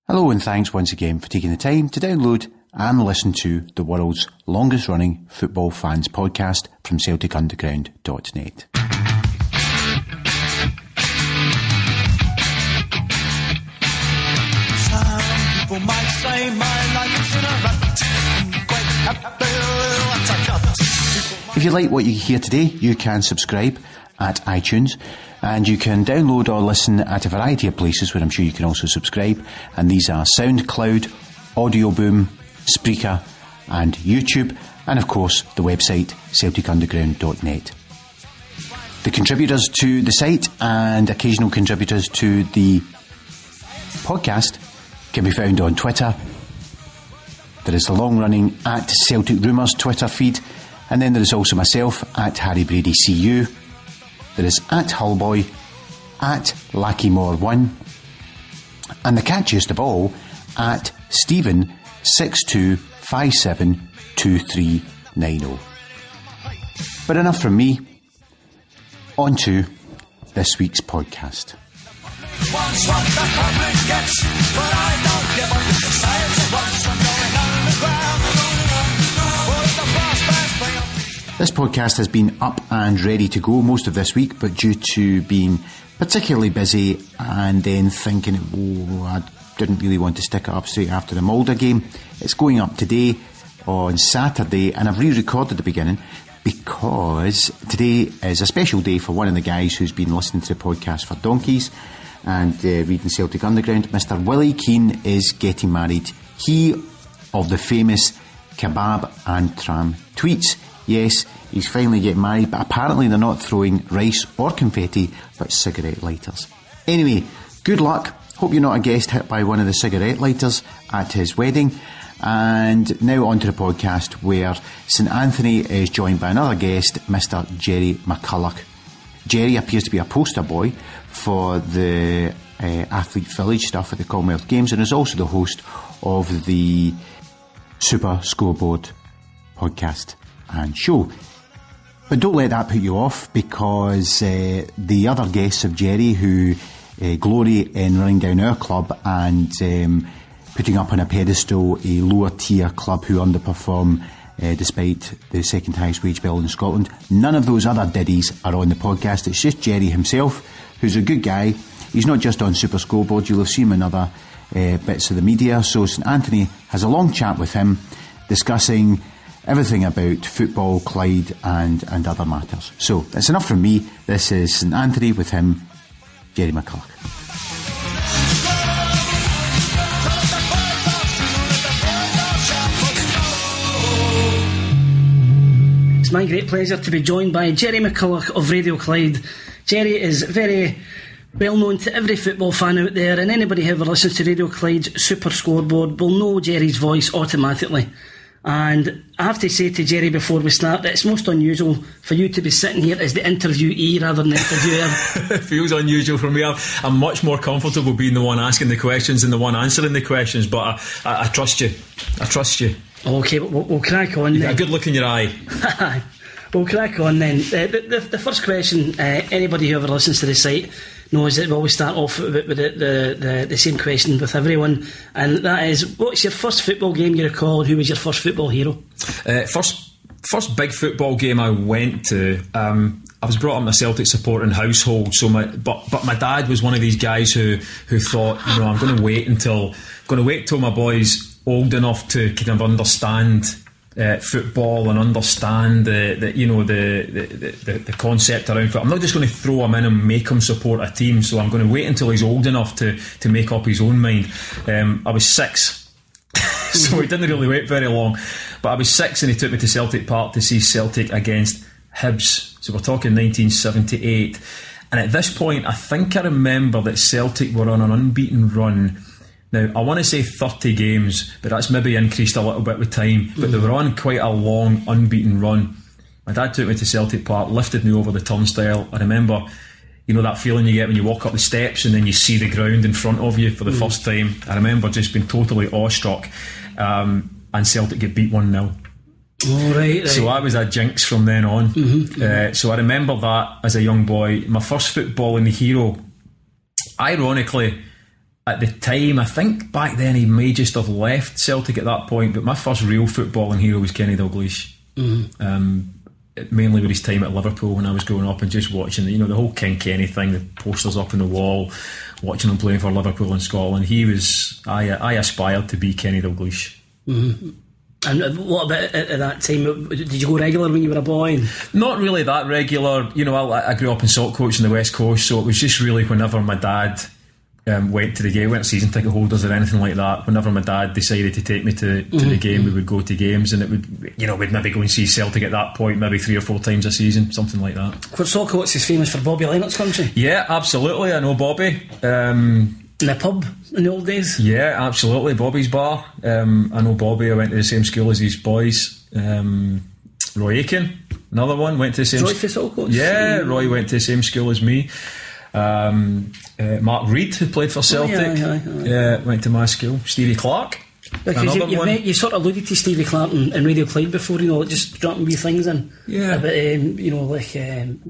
Hello and thanks once again for taking the time to download and listen to the world's longest running football fans podcast from CelticUnderground.net. Some people might say my life is in a rut. I'm quite happy with what I got. If you like what you hear today, you can subscribe at iTunes, and you can download or listen at a variety of places where I'm sure you can also subscribe, and these are SoundCloud, Audio Boom, Spreaker and YouTube, and of course the website CelticUnderground.net. The contributors to the site and occasional contributors to the podcast can be found on Twitter. There is the long-running at Celtic Rumours Twitter feed, and then there is also myself at Harry Brady CU. There is at Hullboy, at Lackymore1, and the catchiest of all, at Stephen62572390. But enough from me, on to this week's podcast. Wants what the public gets, but I don't give up. The science wants from going underground. The boss bands bring up. This podcast has been up and ready to go most of this week, but due to being particularly busy and then thinking, I didn't really want to stick it up straight after the Mulder game, it's going up today on Saturday, and I've re-recorded the beginning because today is a special day for one of the guys who's been listening to the podcast for donkeys and reading Celtic Underground. Mr. Willie Keane is getting married. He of the famous kebab and tram tweets. Yes, he's finally getting married, but apparently they're not throwing rice or confetti, but cigarette lighters. Anyway, good luck. Hope you're not a guest hit by one of the cigarette lighters at his wedding. And now on to the podcast, where St Anthony is joined by another guest, Mr. Gerry McCulloch. Gerry appears to be a poster boy for the Athlete Village stuff at the Commonwealth Games, and is also the host of the Super Scoreboard podcast and show. But don't let that put you off, because the other guests of Gerry who glory in running down our club and putting up on a pedestal a lower tier club who underperform despite the second highest wage bill in Scotland, none of those other diddies are on the podcast. It's just Gerry himself, who's a good guy. He's not just on Super Scoreboard, you'll have seen him in other bits of the media. So St Anthony has a long chat with him discussing everything about football, Clyde and other matters. So that's enough from me. This is St Anthony with him, Gerry McCulloch. It's my great pleasure to be joined by Gerry McCulloch of Radio Clyde. Gerry is very well known to every football fan out there, and anybody who ever listens to Radio Clyde's Super Scoreboard will know Gerry's voice automatically. And I have to say to Gerry before we start that it's most unusual for you to be sitting here as the interviewee rather than the interviewer. It feels unusual for me. I'm much more comfortable being the one asking the questions than the one answering the questions, but I trust you. I trust you. Okay, we'll crack on then. You've got a good look in your eye. We'll crack on then. The first question, anybody who ever listens to the site knows that we always start off with the same question with everyone, and that is, what's your first football game you recall, and who was your first football hero? First big football game I went to, I was brought up in a Celtic supporting household, so but my dad was one of these guys who thought, I'm going to wait till my boy's old enough to kind of understand football and understand the concept around football. I'm not just going to throw him in and make him support a team, so I'm going to wait until he's old enough to make up his own mind. I was 6 so he didn't really wait very long, but I was 6 and he took me to Celtic Park to see Celtic against Hibs, so we're talking 1978, and at this point I think I remember that Celtic were on an unbeaten run. Now, I want to say 30 games, but that's maybe increased a little bit with time. But they were on quite a long, unbeaten run. My dad took me to Celtic Park, lifted me over the turnstile. I remember, that feeling you get when you walk up the steps and then you see the ground in front of you for the first time. I remember just being totally awestruck. And Celtic get beat 1-0. Oh, right. So I was a jinx from then on. So I remember that as a young boy. My first footballing hero, ironically, at the time, I think back then he may just have left Celtic at that point, but my first real footballing hero was Kenny Dalglish. Mainly with his time at Liverpool when I was growing up, and just watching the whole King Kenny thing, the posters up on the wall, watching him playing for Liverpool and Scotland. I aspired to be Kenny Dalglish. And what about at that time? Did you go regular when you were a boy? Not really that regular. I grew up in Saltcoats in the West Coast, so it was just really whenever my dad went to the game, weren't season ticket holders or anything like that. Whenever my dad decided to take me to the game, we would go to games, and it would, we'd maybe go and see Celtic at that point, maybe 3 or 4 times a season, something like that. Of course, Saltcoats is famous for Bobby Leinert's country. Yeah, absolutely. I know Bobby. In the pub in the old days. Yeah, absolutely. Bobby's bar. I know Bobby. I went to the same school as his boys. Roy Aiken, another one, went to the same. Roy for Saltcoats. Yeah, Roy went to the same school as me. Mark Reid, who played for Celtic, went to my school. Stevie Clark, because you sort of alluded to Stevie Clark and Radio Clyde before, just dropping wee things in, about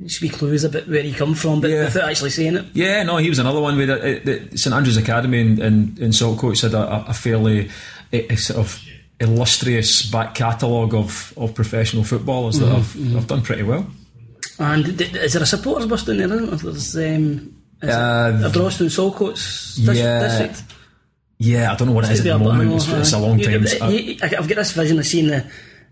just wee clues about where he come from, but without actually saying it. Yeah, no, he was another one with the St Andrews Academy in Saltcoats had a fairly sort of illustrious back catalogue of professional footballers that have done pretty well. And is there a supporters bus down there? There's a Broston Saltcoats district. Yeah, I don't know what it is at the moment. It's a long time. I've got this vision of seeing that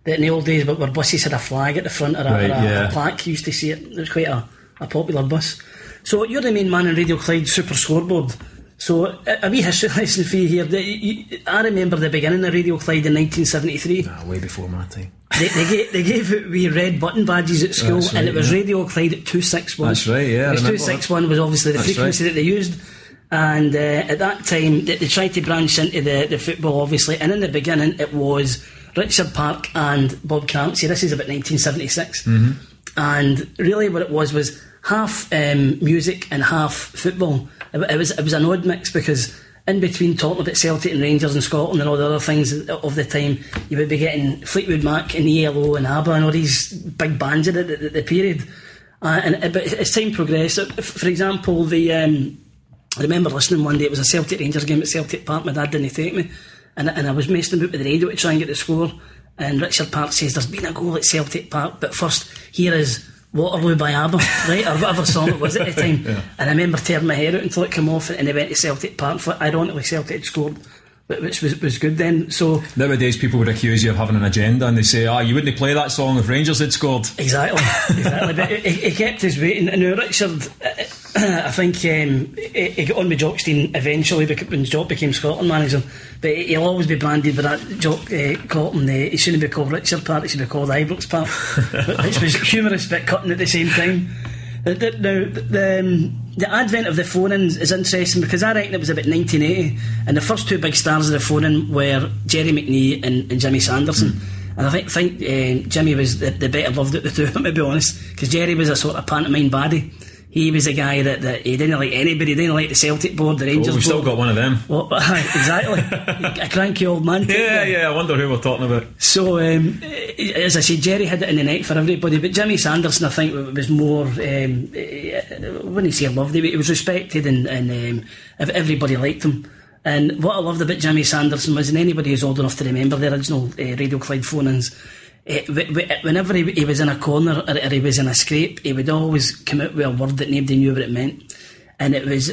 in the old days, but where buses had a flag at the front or a plaque. You used to see it. It was quite a popular bus. So you're the main man in Radio Clyde Super Scoreboard. So a wee history lesson for you here. I remember the beginning of Radio Clyde in 1973. Way before my time. They gave out wee red button badges at school, right, and it was Radio Clyde at 261. That's right, yeah. 261 was obviously the frequency that they used, and at that time they tried to branch into the football, obviously, and in the beginning it was Richard Park and Bob Crampsey. This is about 1976, and really what it was half music and half football. It was an odd mix, because in between talking about Celtic and Rangers and Scotland and all the other things of the time, you would be getting Fleetwood Mac and ELO and ABBA and all these big bands at the period. But as time progressed, for example, I remember listening one day, it was a Celtic Rangers game at Celtic Park. My dad didn't take me, and I was messing about with the radio to try and get the score, and Richard Park says there's been a goal at Celtic Park, but first here is Waterloo by ABBA, right, or whatever song it was at the time. And I remember tearing my hair out until it came off, and they went to Celtic Park. Ironically, Celtic had scored, which was good then. So nowadays people would accuse you of having an agenda, and they say, you wouldn't play that song if Rangers had scored. Exactly. But he kept his weight, and now Richard, I think he got on with Jockstein eventually when Jock became Scotland manager, but he'll always be branded with that Jock Cotton. He shouldn't be called Richard Park, he should be called Ibrox Park, which was humorous but cutting at the same time. Now the advent of the phone-ins is interesting, because I reckon it was about 1980, and the first two big stars of the phone-in were Gerry McNee and Jimmy Sanderson. And I think Jimmy was the better loved of the two of them, to be honest, because Gerry was a sort of pantomime baddie. He was a guy that he didn't like anybody. He didn't like the Celtic board, the Rangers board. We've still got one of them. Exactly. A cranky old man. Yeah, I wonder who we're talking about. So, as I said, Gerry had it in the neck for everybody, but Jimmy Sanderson, I think, was more, I wouldn't say loved, he was respected, and everybody liked him. And what I loved about Jimmy Sanderson was, and anybody who's old enough to remember the original Radio Clyde phone-ins, whenever he was in a corner or he was in a scrape, he would always come out with a word that nobody knew what it meant. And it was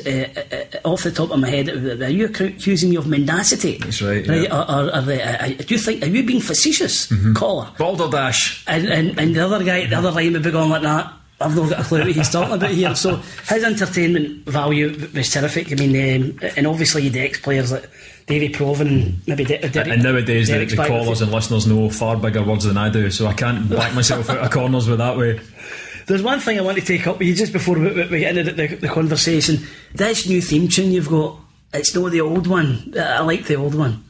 off the top of my head, are you accusing me of mendacity? That's right. Yeah. Do you think, are you being facetious, caller? Balderdash. And the other line would be going like that. I've not got a clue what he's talking about here. So his entertainment value was terrific. I mean, and obviously the ex-players like Davy Provan and maybe Derek. And nowadays the callers and listeners know far bigger words than I do, so I can't back myself out of corners with that way. There's one thing I want to take up with you just before we get into the conversation. This new theme tune you've got, it's not the old one. I like the old one.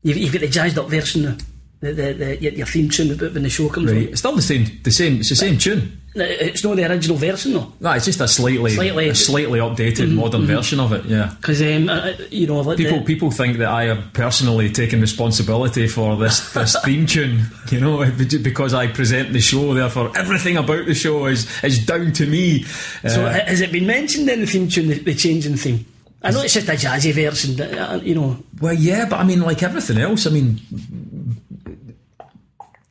You've got the jazzed up version now. Your theme tune when the show comes on. It's still the same. It's the same tune. It's not the original version though. No, it's just a slightly updated modern version of it. Yeah, because people think that I have personally taken responsibility for this theme tune. Because I present the show, therefore everything about the show is down to me. So has it been mentioned in the theme tune, the change in theme? I know it's just a jazzy version, you know. Well, yeah, but I mean, like everything else, I mean,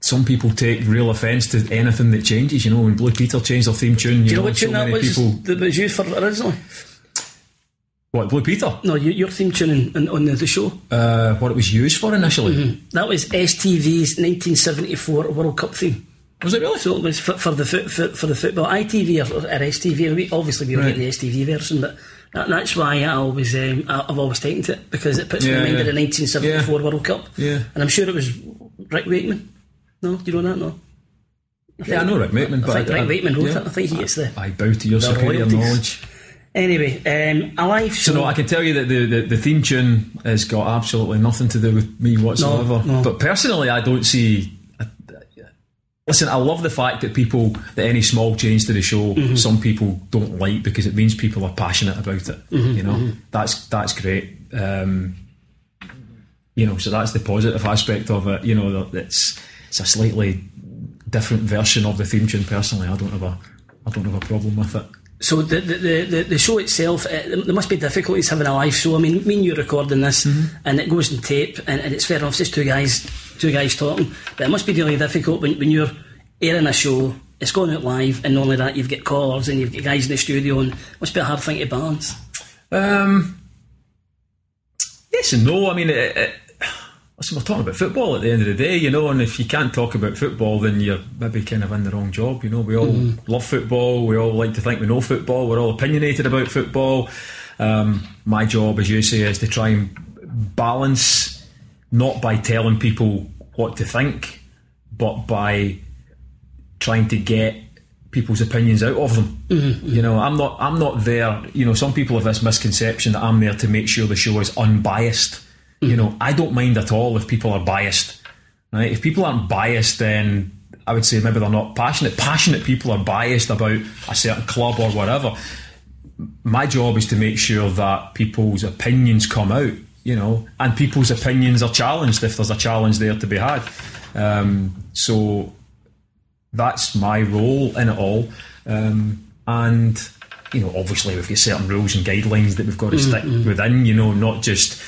some people take real offence to anything that changes. You know, when Blue Peter changed their theme tune, Do you know what tune that was used for originally? What, Blue Peter? No, your theme tune on the show. What it was used for initially? That was STV's 1974 World Cup theme. Was it really? So it was for the football. ITV or STV. Obviously, we were getting the STV version, but that's why I've always taken to it, because it puts me in mind of the 1974 World Cup. Yeah. And I'm sure it was Rick Wakeman. No, do you know that? No. I know Rick Wakeman, but I think Rick Wakeman wrote it. I think he gets I bow to your superior knowledge. Anyway, a live show. So no, I can tell you that the theme tune has got absolutely nothing to do with me whatsoever. No. But personally, I don't see. Listen, I love the fact that any small change to the show, some people don't like, because it means people are passionate about it. You know, that's great. You know, so that's the positive aspect of it. You know, it's a slightly different version of the theme tune. Personally, I don't have a problem with it. So the show itself, there must be difficulties having a live show. I mean, me and you recording this, and it goes on tape, and it's fair enough, it's just two guys talking, but it must be really difficult when you're airing a show, it's going out live, and not only that, you've got callers and you've got guys in the studio, and it must be a hard thing to balance. Yes and no. I mean, listen, we're talking about football at the end of the day, you know, and if you can't talk about football, then you're maybe kind of in the wrong job. You know, we all love football, we all like to think we know football, we're all opinionated about football. My job, as you say, is to try and balance, not by telling people what to think, but by trying to get people's opinions out of them. You know, I'm not there. You know, some people have this misconception that I'm there to make sure the show is unbiased. You know, I don't mind at all if people are biased. Right? If people aren't biased, then I would say maybe they're not passionate. Passionate people are biased about a certain club or whatever. My job is to make sure that people's opinions come out, you know, and people's opinions are challenged if there's a challenge there to be had. So that's my role in it all. And, you know, obviously we've got certain rules and guidelines that we've got to stick within, you know, not just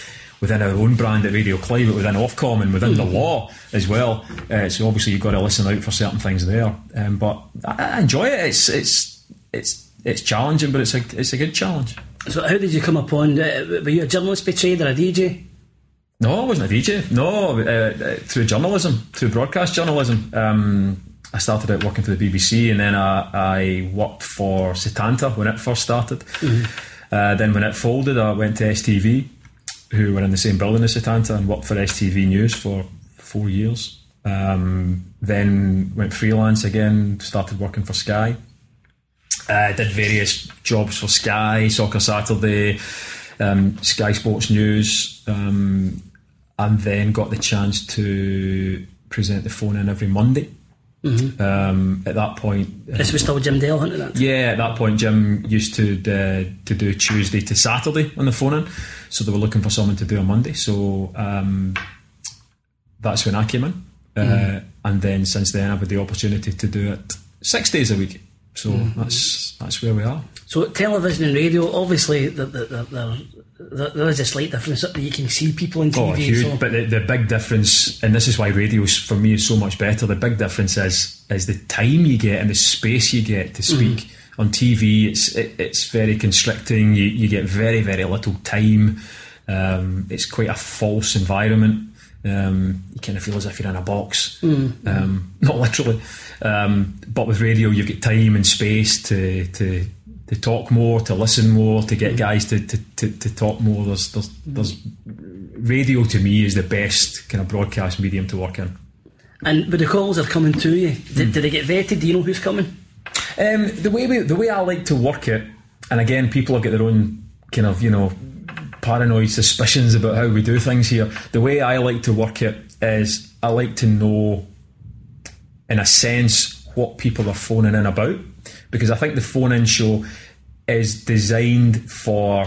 within our own brand at Radio Clyde, but within Ofcom and within the law as well. So obviously you've got to listen out for certain things there. But I enjoy it. It's challenging, but it's a good challenge. So how did you come upon? Were you a journalist by trade or a DJ? No, I wasn't a DJ. No, through journalism, through broadcast journalism. I started out working for the BBC, and then I worked for Setanta when it first started. Then when it folded, I went to STV, who were in the same building as Setanta, and worked for STV News for 4 years. Then went freelance again, started working for Sky. Did various jobs for Sky, Soccer Saturday, Sky Sports News, and then got the chance to present the phone in every Monday. At that point, this was still Jim Dale hunting that. Yeah, at that point, Jim used to do Tuesday to Saturday on the phone in, so they were looking for someone to do a Monday. So that's when I came in, and then since then I've had the opportunity to do it 6 days a week. So that's where we are. So television and radio, obviously, there is a slight difference that you can see people on TV. Oh, huge! But the big difference, and this is why radio for me is so much better. The big difference is the time you get and the space you get to speak. On TV, it's very constricting. You get very, very little time. It's quite a false environment. You kind of feel as if you're in a box, not literally. But with radio, you've got time and space to talk more, to listen more, to get guys to talk more. There's radio to me is the best kind of broadcast medium to work in. And but the calls are coming to you. Did they get vetted? Do you know who's coming? The way I like to work it, and again, people have got their own kind of, you know, paranoid suspicions about how we do things here. The way I like to work it is I like to know, in a sense, what people are phoning in about, because I think the phone-in show is designed for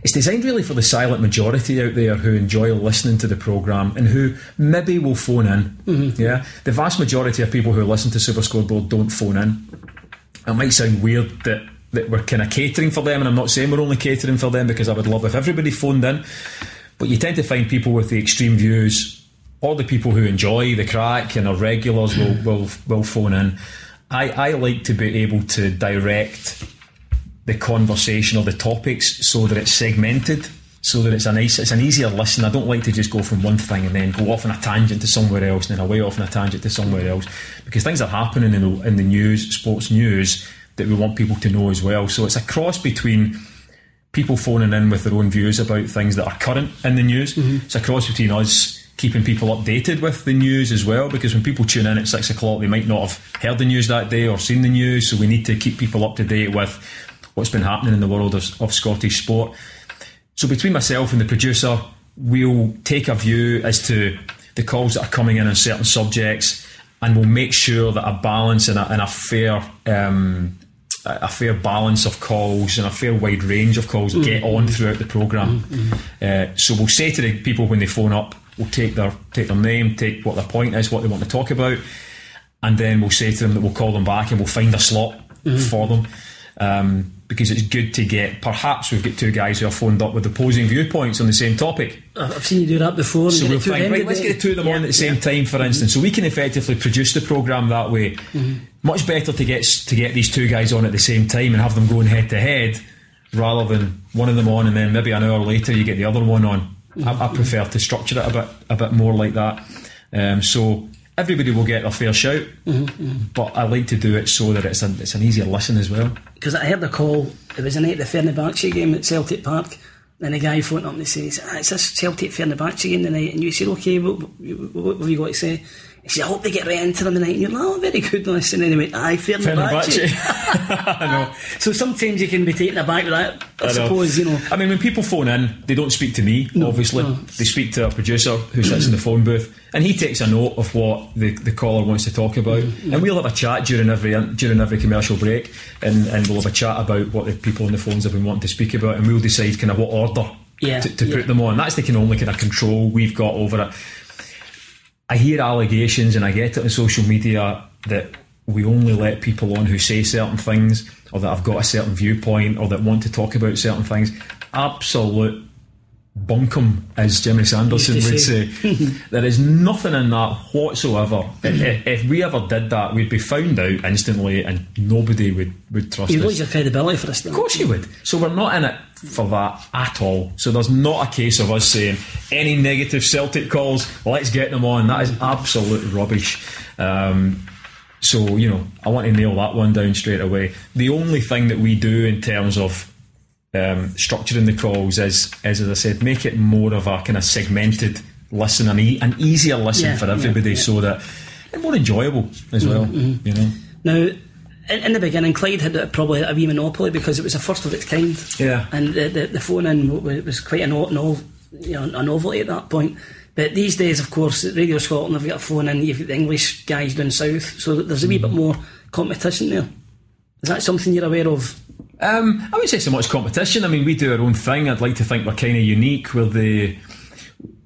it's designed really for the silent majority out there who enjoy listening to the programme and who maybe will phone in. Yeah, the vast majority of people who listen to Super Scoreboard don't phone in. It might sound weird that that we're kind of catering for them, and I'm not saying we're only catering for them, because I would love if everybody phoned in, but you tend to find people with the extreme views, or the people who enjoy the crack and are regulars will phone in. I like to be able to direct the conversation or the topics so that it's segmented, so that it's an easier listen. I don't like to just go from one thing and then go off on a tangent to somewhere else, and then away off on a tangent to somewhere else, because things are happening in the news, sports news, that we want people to know as well. So it's a cross between people phoning in with their own views about things that are current in the news. It's a cross between us keeping people updated with the news as well, because when people tune in at 6 o'clock, they might not have heard the news that day or seen the news, so we need to keep people up to date with what's been happening in the world of Scottish sport. So between myself and the producer, we'll take a view as to the calls that are coming in on certain subjects, and we'll make sure that a balance and a fair balance of calls and a fair wide range of calls get on throughout the programme. So we'll say to the people when they phone up, we'll take their name, take what their point is, what they want to talk about, and then we'll say to them that we'll call them back and we'll find a slot for them, because it's good to get, perhaps we've got two guys who are phoned up with opposing viewpoints on the same topic. I've seen you do that before. So we'll find, right, let's get the two of them on at the same time, for instance, so we can effectively produce the programme that way. Much better to get these two guys on at the same time and have them going head to head, rather than one of them on and then maybe an hour later you get the other one on. I prefer to structure it a bit more like that. So everybody will get their fair shout, but I like to do it so that it's an easier listen as well. Because I heard a call, it was a night of the Fenerbahce game at Celtic Park, and the guy phoned up and says, it's this Celtic Fenerbahce game tonight, and you said, okay, what have you got to say? He said, I hope they get right into them tonight. And you're like, oh, very good, listen. And he went, aye, Fenerbahce. I know. So sometimes you can be taken aback with that, I suppose, you know. I mean, when people phone in, they don't speak to me, obviously. No. They speak to a producer who sits in the phone booth, and he takes a note of what the caller wants to talk about. And we'll have a chat during every commercial break, and we'll have a chat about what the people on the phones have been wanting to speak about, and we'll decide kind of what order to put them on. That's the only kind of control we've got over it. I hear allegations, and I get it on social media, that we only let people on who say certain things, or that have got a certain viewpoint, or that want to talk about certain things. Absolute bunkum, as Jimmy Sanderson would say. There is nothing in that whatsoever. If we ever did that, we'd be found out instantly, and nobody would trust us. You'd lose your credibility for this thing. Of course you would. So we're not in it for that at all. So there's not a case of us saying any negative Celtic calls, let's get them on. That is absolute rubbish. So, you know, I want to nail that one down straight away. The only thing that we do in terms of structuring the calls is, as I said, make it more of a kind of segmented listen, an easier listen for everybody, so that it's more enjoyable as well. You know. Now, in the beginning, Clyde had probably a wee monopoly because it was the first of its kind. Yeah. And the phone in was quite a novelty at that point. But these days, of course, at Radio Scotland, they've got a phone in, you've got the English guys down south, so there's a wee bit more competition there. Is that something you're aware of? I wouldn't say so much competition. I mean, we do our own thing. I'd like to think we're kind of unique. We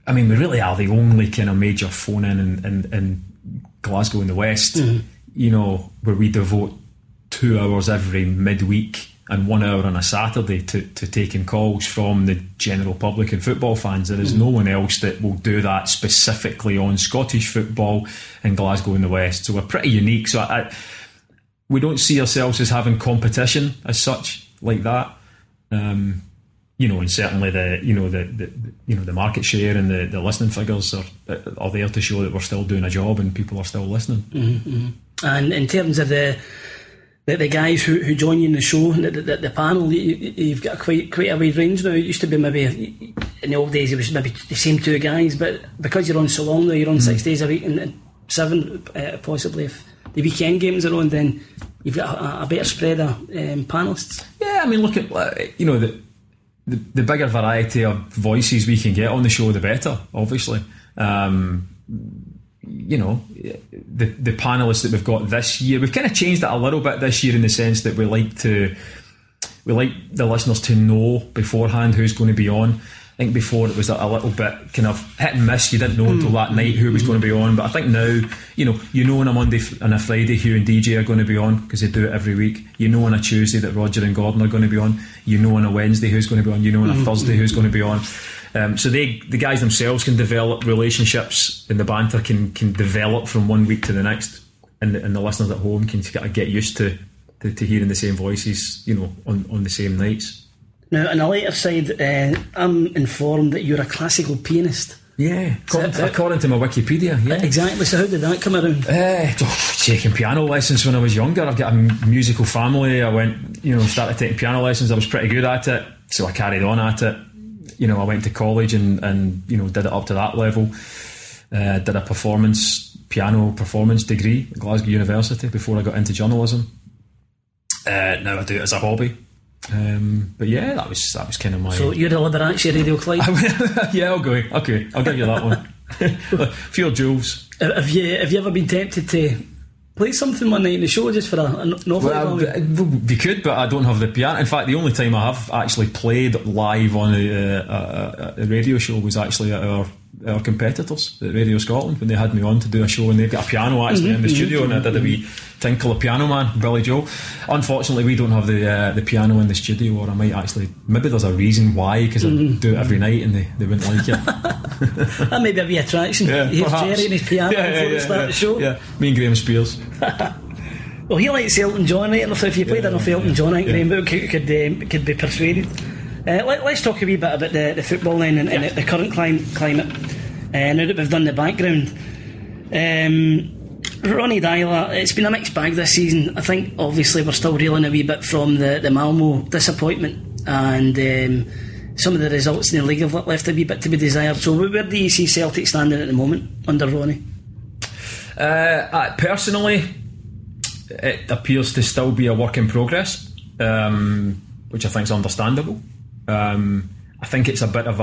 really are the only kind of major phone in Glasgow in the West, you know, where we devote 2 hours every midweek and 1 hour on a Saturday to taking calls from the general public and football fans. There is no one else that will do that specifically on Scottish football in Glasgow in the West. So we're pretty unique. So we don't see ourselves as having competition as such like that. You know, and certainly the market share and the listening figures are there to show that we're still doing a job and people are still listening. And in terms of the guys who join you in the show, the panel, you've got quite a wide range now. It used to be maybe in the old days it was maybe the same two guys, but because you're on so long now, you're on 6 days a week and 7 possibly if the weekend games are on, then you've got a better spread of panellists. Yeah, I mean, look at the bigger variety of voices we can get on the show, the better. Obviously, you know, the panellists that we've got this year, we've kind of changed it a little bit this year in the sense that we like the listeners to know beforehand who's going to be on. think before it was a little bit kind of hit and miss. You didn't know until that night who was going to be on. But I think now, you know on a Monday and a Friday Hugh and DJ are going to be on, because they do it every week. You know on a Tuesday that Roger and Gordon are going to be on. You know on a Wednesday who's going to be on. You know on a Thursday who's going to be on. So the guys themselves can develop relationships, and the banter can develop from one week to the next, and the listeners at home can get used to hearing the same voices, on the same nights. Now, on the lighter side, I'm informed that you're a classical pianist. Yeah, according to my Wikipedia. Yeah, exactly. So how did that come around? Taking piano lessons when I was younger. I've got a musical family. I went, started taking piano lessons. I was pretty good at it, so I carried on at it. I went to college and did it up to that level. Did a piano performance degree at Glasgow University before I got into journalism. Now I do it as a hobby. But yeah, that was kind of my. So you're a Liberace Radio Clyde? Yeah, I'll go. Okay, I'll give you that one. Few jewels. Have you ever been tempted to play something one night in the show just for a novel? We could, but I don't have the piano. In fact, the only time I have actually played live on a radio show was actually at our competitors at Radio Scotland, when they had me on to do a show, and they've got a piano actually in the studio, and I did a wee tinkle of Piano Man, Billy Joe. Unfortunately, we don't have the piano in the studio, or I might actually, maybe there's a reason why, because I do it every night and they wouldn't like it. That may be a wee attraction. Here's Gerry and his piano before we start the show. Yeah, me and Graham Spears. Well, he likes Elton John, right? And if you played enough Elton John, I think Graham could be persuaded. Let's talk a wee bit about the football then, and the current climate. Now that we've done the background, Ronny Deila, it's been a mixed bag this season. I think obviously we're still reeling a wee bit from the Malmo disappointment, and some of the results in the league have left a wee bit to be desired. So where do you see Celtic standing at the moment under Ronny? Personally, it appears to still be a work in progress, which I think is understandable. I think it's a bit of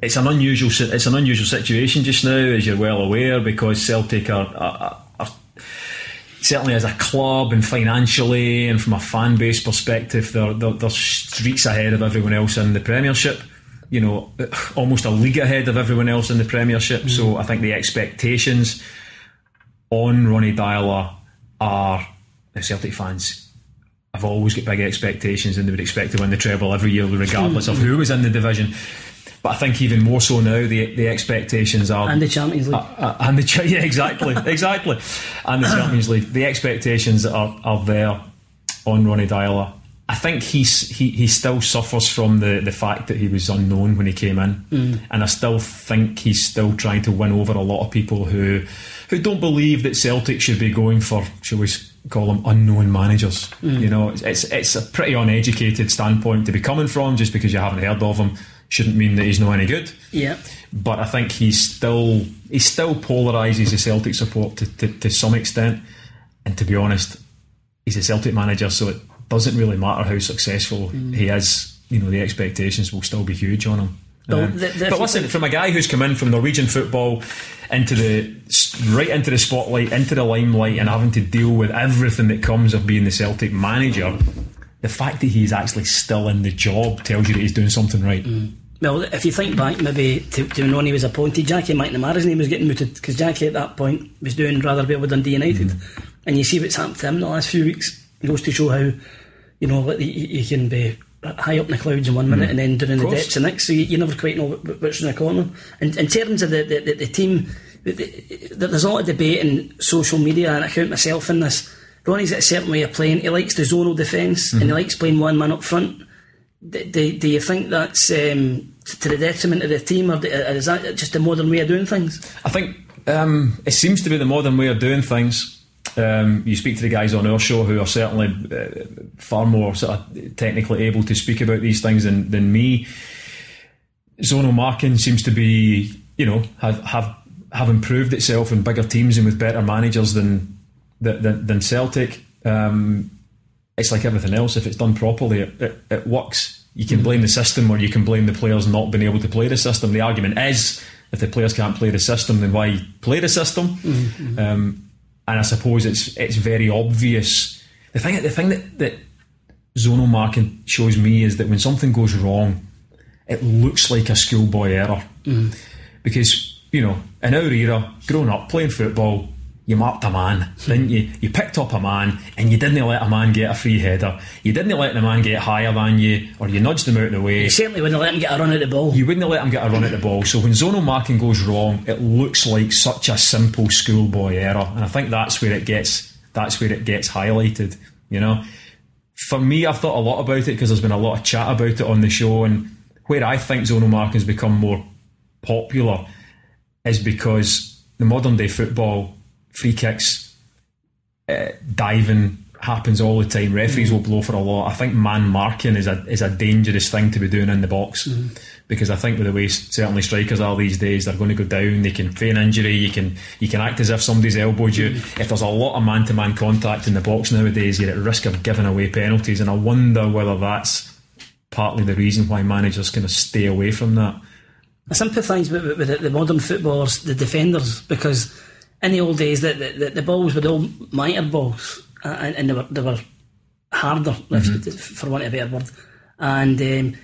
it's an unusual situation just now, as you're well aware, because Celtic are certainly as a club and financially and from a fan base perspective, they're streets ahead of everyone else in the Premiership. Almost a league ahead of everyone else in the Premiership. So I think the expectations on Ronny Deila are, Celtic fans have always got big expectations, and they would expect to win the treble every year regardless of who was in the division. But I think even more so now, the expectations are, and the Champions League, exactly, and the Champions League. The expectations are there on Ronny Deila. I think he still suffers from the fact that he was unknown when he came in, and I still think he's still trying to win over a lot of people who don't believe that Celtic should be going for, shall we call them, unknown managers. It's a pretty uneducated standpoint to be coming from. Just because you haven't heard of him shouldn't mean that he's not any good. Yeah. But I think he still polarises the Celtic support to some extent. And to be honest, he's a Celtic manager, so it doesn't really matter how successful he is. The expectations will still be huge on him. But listen, from a guy who's come in from Norwegian football into the spotlight, into the limelight, and having to deal with everything that comes of being the Celtic manager, the fact that he's actually still in the job tells you that he's doing something right. Well, if you think back maybe to when Ronny was appointed, Jackie McNamara's name was getting mooted, because Jackie at that point was doing rather well with Dundee United, and you see what's happened to him in the last few weeks. It goes to show how you can be high up in the clouds in 1 minute and then down in the depths the next, so you never quite know what's in the corner. And in terms of the team, there's a lot of debate in social media, and I count myself in this. Ronnie's got a certain way of playing. He likes the zonal defence, and he likes playing one man up front. Do you think that's to the detriment of the team, or is that just a modern way of doing things? I think it seems to be the modern way of doing things. You speak to the guys on our show who are certainly far more sort of technically able to speak about these things than me. Zonal marking seems to be, have improved itself in bigger teams and with better managers than Celtic. It's like everything else. If it's done properly, it works. You can blame the system, or you can blame the players not being able to play the system. The argument is, if the players can't play the system, then why play the system? And I suppose it's very obvious. The thing that zonal marking shows me is that when something goes wrong, it looks like a schoolboy error. Because, you know, in our era, growing up playing football, you marked a man, didn't you? You picked up a man, and you didn't let a man get a free header. You didn't let the man get higher than you, or you nudged him out of the way. You certainly wouldn't let him get a run at the ball. You wouldn't let him get a run at the ball. So when zonal marking goes wrong, it looks like such a simple schoolboy error, and I think that's where it gets highlighted. You know, for me, I've thought a lot about it because there's been a lot of chat about it on the show, and where I think zonal marking has become more popular is because the modern day football, free kicks, diving happens all the time. Referees will blow for a lot. I think man marking is a dangerous thing to be doing in the box, because I think with the way certainly strikers are these days, they're going to go down. They can feign injury. You can act as if somebody's elbowed you. If there's a lot of man-to-man contact in the box nowadays, you're at risk of giving away penalties. And I wonder whether that's partly the reason why managers kind of stay away from that. I sympathise with the modern footballers, the defenders, because in the old days the balls were all mitre balls, and they were harder, for want of a better word, and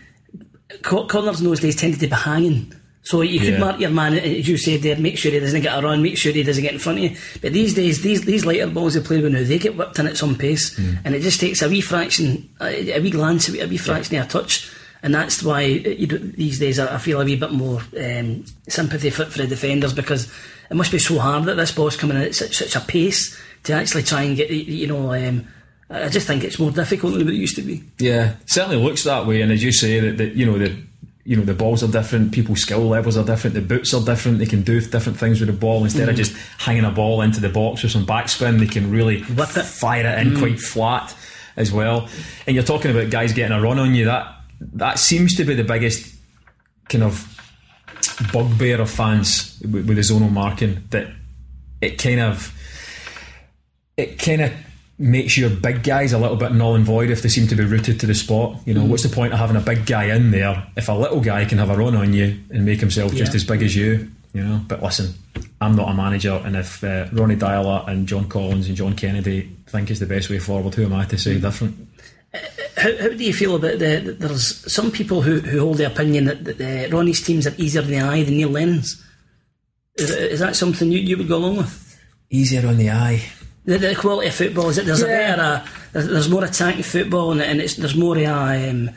corners in those days tended to be hanging, so you could mark your man, as you said there, make sure he doesn't get a run, make sure he doesn't get in front of you. But these days, these lighter balls they play with now, they get whipped in at some pace, and it just takes a wee fraction, a wee glance, a wee fraction of a touch. And that's why these days I feel a wee bit more sympathy for the defenders, because it must be so hard that this ball's coming in at such a pace to actually try and get, you know, I just think it's more difficult than it used to be. Yeah, certainly looks that way. And as you say, that you know the balls are different, people's skill levels are different, the boots are different, they can do different things with the ball. Instead of just hanging a ball into the box with some backspin, they can really whip it, fire it in quite flat as well. And you're talking about guys getting a run on you, that seems to be the biggest kind of bugbear of fans with the zonal marking, that it kind of makes your big guys a little bit null and void if they seem to be rooted to the spot. You know, what's the point of having a big guy in there if a little guy can have a run on you and make himself just as big as you? You know, but listen, I'm not a manager, and if Ronnie Dyler and John Collins and John Kennedy think it's the best way forward, who am I to say different? How do you feel about there's some people who hold the opinion that Ronnie's teams are easier on the eye than Neil Lennon's? Is that something you would go along with? Easier on the eye? The quality of football, is it? There's a better, there's more attacking football, and there's more a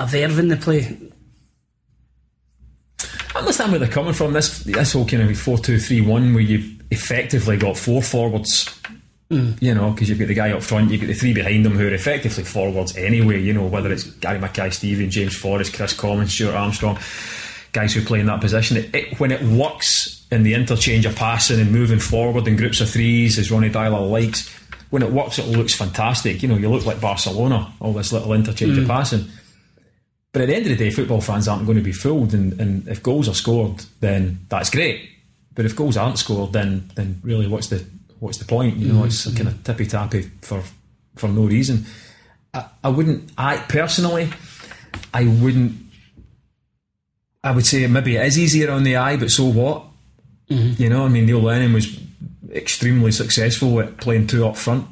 verve in the play. I understand where they're coming from. This whole kind of 4-2-3-1 where you've effectively got four forwards. You know, because you've got the guy up front, you've got the three behind them who are effectively forwards anyway, you know, whether it's Gary Mackay-Steven, James Forrest, Chris Commons, Stuart Armstrong, guys who play in that position. When it works in the interchange of passing and moving forward in groups of threes, as Ronnie Dyler likes, when it works it looks fantastic. You know, you look like Barcelona, all this little interchange of passing. But at the end of the day, football fans aren't going to be fooled, and if goals are scored, then that's great. But if goals aren't scored, then really what's the point? You know, it's a kind of tippy tappy for no reason. I would say maybe it is easier on the eye, but so what? You know, I mean, Neil Lennon was extremely successful at playing two up front,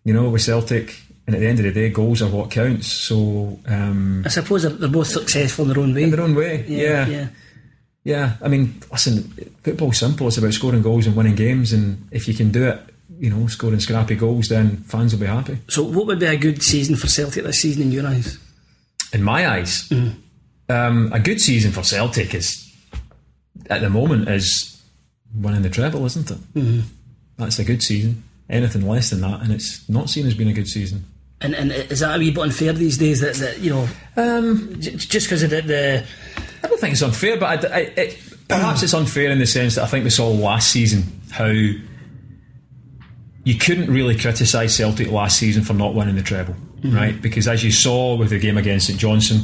you know, with Celtic, and at the end of the day, goals are what counts. So I suppose they're both successful in their own way. In their own way, yeah. I mean, listen, football's simple. It's about scoring goals and winning games, and if you can do it, you know, scoring scrappy goals, then fans will be happy. So what would be a good season for Celtic this season in your eyes? In my eyes, a good season for Celtic is, at the moment, is winning the treble, isn't it? That's a good season. Anything less than that, and it's not seen as being a good season. And is that a wee bit unfair these days that you know, just because of the I don't think it's unfair, but perhaps it's unfair in the sense that I think we saw last season how you couldn't really criticise Celtic last season for not winning the treble, right? Because as you saw with the game against St Johnstone,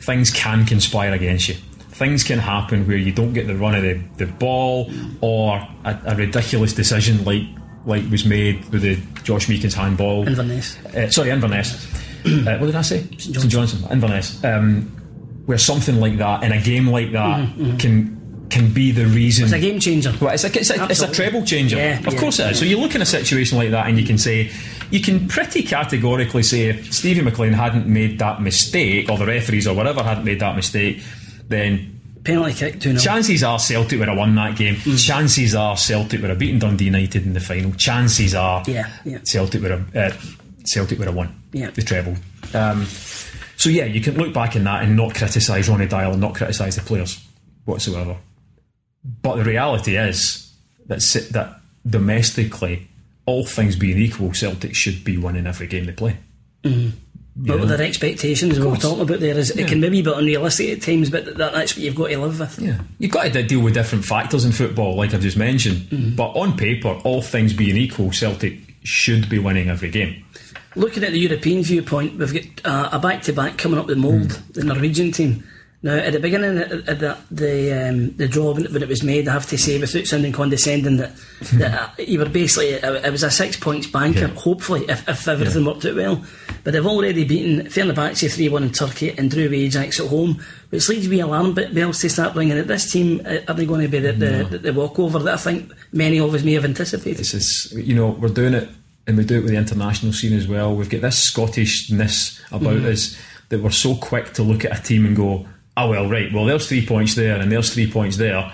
things can conspire against you. Things can happen where you don't get the run of the ball, or a ridiculous decision like was made with the Josh Meekins handball. Inverness. Inverness. What did I say? St Johnstone. Inverness. Where something like that in a game like that can can be the reason. It's a game changer. Well, it's a treble changer. Of course it is. So you look in a situation like that and you can pretty categorically say if Stevie McLean hadn't made that mistake, or the referees or whatever hadn't made that mistake, then penalty kick 2-0. Chances are Celtic would have won that game. Chances are Celtic would have beaten Dundee United in the final. Chances are Celtic would have won the treble. So you can look back in that and not criticise Ronnie Dial and not criticise the players whatsoever. But the reality is that domestically, all things being equal, Celtic should be winning every game they play. But with their expectations, what we're talking about there is it can maybe be unrealistic at times, but that's what you've got to live with. Yeah, you've got to deal with different factors in football, like I've just mentioned. But on paper, all things being equal, Celtic should be winning every game. Looking at the European viewpoint, we've got a back-to-back coming up with Mould, the Norwegian team. Now, at the beginning of the draw, when it was made, I have to say, without sounding condescending, that you were basically, it was a 6 points banker, hopefully, if everything worked out well. But they've already beaten Fenerbahce 3-1 in Turkey and drew Ajax at home, which leads me alarm bells to start ringing at this team. Are they going to be the walkover that I think many of us may have anticipated? This is, we're doing it, and we do it with the international scene as well. We've got this Scottishness about us that we're so quick to look at a team and go, oh well, right, well there's 3 points there and there's 3 points there,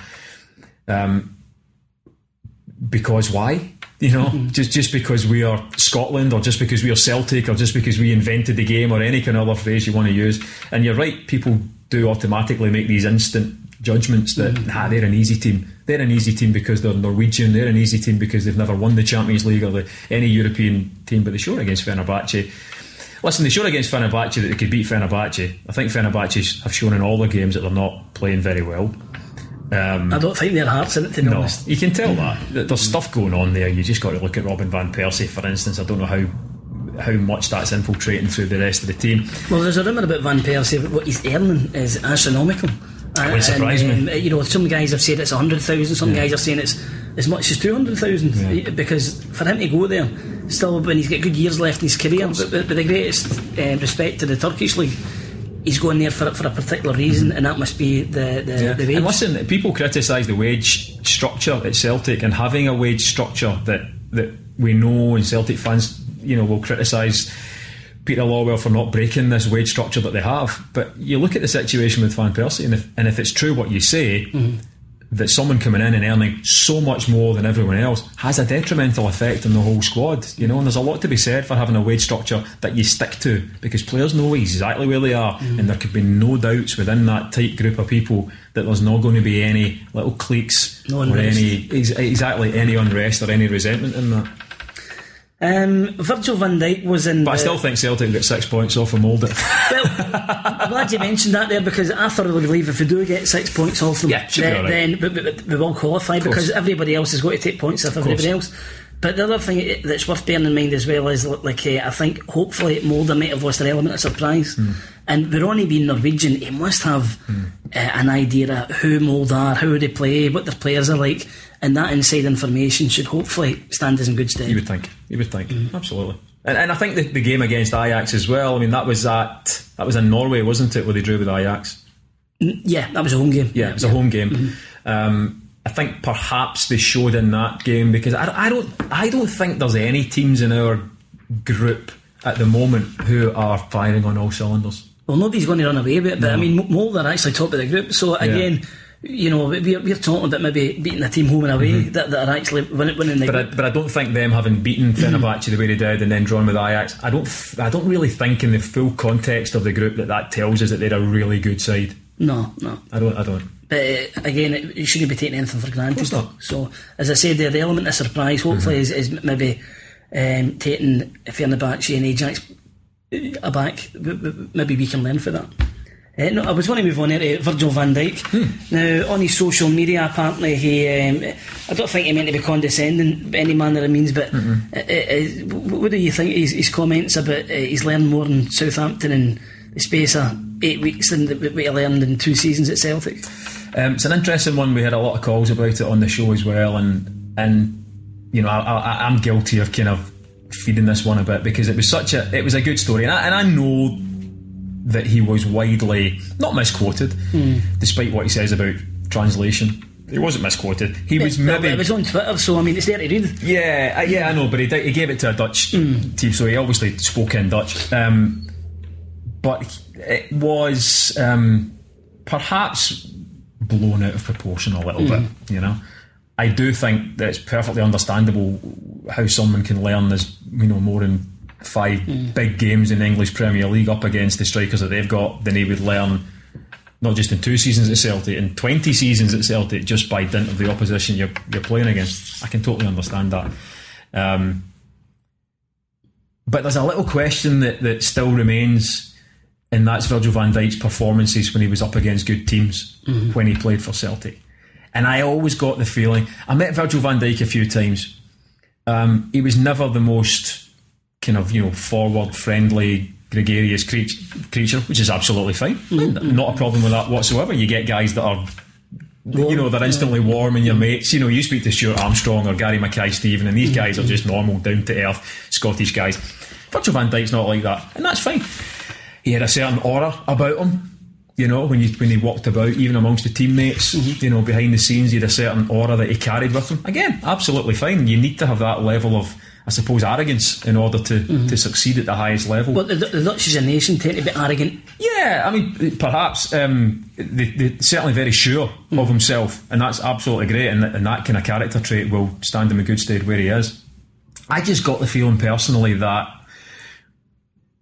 because why? Just because we are Scotland, or just because we are Celtic, or just because we invented the game, or any kind of other phrase you want to use. And you're right, people do automatically make these instant judgments that they're an easy team. They're an easy team because they're Norwegian. They're an easy team because they've never won the Champions League or any European team. But they showed against Fenerbahce. Listen, they showed against Fenerbahce that they could beat Fenerbahce. I think Fenerbahce have shown in all the games that they're not playing very well. I don't think their heart's in it, to be honest. You can tell that there's stuff going on there. You just got to look at Robin van Persie, for instance. I don't know how much that's infiltrating through the rest of the team. Well, there's a rumour about Van Persie, what he's earning is astronomical. It wouldn't surprise me. Some guys have said it's 100,000, some guys are saying it's as much as 200,000, because for him to go there still when he's got good years left in his career, but the greatest respect to the Turkish league, he's going there for a particular reason, and that must be the wage. And listen, people criticise the wage structure at Celtic, and having a wage structure that we know, and Celtic fans will criticise Peter Lawwell for not breaking this wage structure that they have. But you look at the situation with Van Persie, and if it's true what you say, that someone coming in and earning so much more than everyone else has a detrimental effect on the whole squad, and there's a lot to be said for having a wage structure that you stick to, because players know exactly where they are, and there could be no doubts within that tight group of people that there's not going to be any little cliques or any unrest or any resentment in that. Virgil van Dijk was in. But I still think Celtic got 6 points off from Molde. Well, I'm glad you mentioned that there, because I thoroughly believe if we do get 6 points off them, then we will qualify, because everybody else has got to take points off everybody else. But the other thing that's worth bearing in mind as well is, I think hopefully Molde might have lost an element of surprise. And with Ronnie being Norwegian, he must have an idea of who Molde are, how they play, what their players are like, and that inside information should hopefully stand us in good stead. You would think. Absolutely. And I think the game against Ajax as well, that was in Norway, wasn't it, where they drew with Ajax? Yeah, that was a home game. Yeah, it was a home game. I think perhaps they showed in that game, because I don't think there's any teams in our group at the moment who are firing on all cylinders. Well, nobody's going to run away with it, but Molde are actually top of the group, so again, we're talking about maybe beating a team home and away that are actually winning the game. But I don't think them having beaten Fenerbahce the way they did and then drawn with Ajax, I don't really think in the full context of the group that tells us that they're a really good side. No, I don't. But again, you shouldn't be taking anything for granted. So, as I said, the element of surprise hopefully is maybe taking Fenerbahce and Ajax aback. Maybe we can learn for that. I was going to move on to Virgil van Dijk. Now, on his social media, apparently I don't think he meant to be condescending by any manner of means, but what do you think his comments about he's learned more in Southampton in the space of 8 weeks than what he learned in 2 seasons at Celtic? It's an interesting one. We had a lot of calls about it on the show as well, and I'm guilty of kind of feeding this one a bit, because it was a good story, and I know that he was widely not misquoted, despite what he says about translation. He wasn't misquoted. He was maybe. It was on Twitter, so I mean, it's there to read. Yeah, I know, but he gave it to a Dutch team, so he obviously spoke in Dutch. But it was perhaps blown out of proportion a little bit, you know. I do think that it's perfectly understandable how someone can learn as, you know, more than 5 big games in the English Premier League up against the strikers that they've got than he would learn not just in 2 seasons at Celtic, in 20 seasons at Celtic, just by dint of the opposition you're playing against. I can totally understand that. But there's a little question that still remains, and that's Virgil van Dijk's performances when he was up against good teams when he played for Celtic. And I always got the feeling, I met Virgil van Dijk a few times. He was never the most kind of, you know, forward, friendly, gregarious creature, which is absolutely fine. Not a problem with that whatsoever. You get guys that are, you know, they're instantly warm in your mates. You know, you speak to Stuart Armstrong or Gary Mackay-Steven, and these guys are just normal, down to earth Scottish guys. Virgil van Dijk's not like that, and that's fine. He had a certain aura about him. You know, when he walked about, even amongst the teammates, you know, behind the scenes, he had a certain aura that he carried with him. Again, absolutely fine. You need to have that level of, I suppose, arrogance in order to succeed at the highest level. But the Dutch as a nation tend to be arrogant. Yeah, I mean, perhaps they're certainly very sure of himself, and that's absolutely great, and that kind of character trait will stand him in good stead where he is. I just got the feeling personally that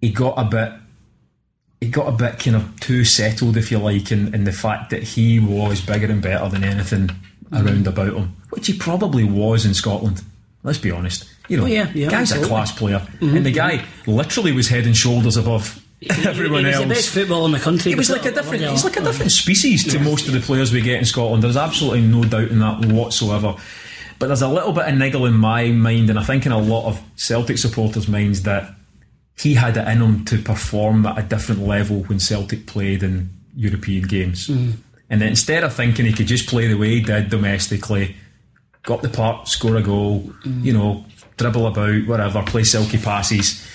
he got a bit kind of too settled, if you like, in the fact that he was bigger and better than anything around about him, which he probably was in Scotland. Let's be honest. You know, the guy's a class player, and the guy literally was head and shoulders above everyone else. He was the best footballer in the country. He's like a different species to most of the players we get in Scotland. There's absolutely no doubt in that whatsoever. But there's a little bit of niggle in my mind, and I think in a lot of Celtic supporters' minds, that he had it in him to perform at a different level when Celtic played in European games. And then instead of thinking he could just play the way he did domestically, go up the park, score a goal, you know, dribble about, whatever, play silky passes,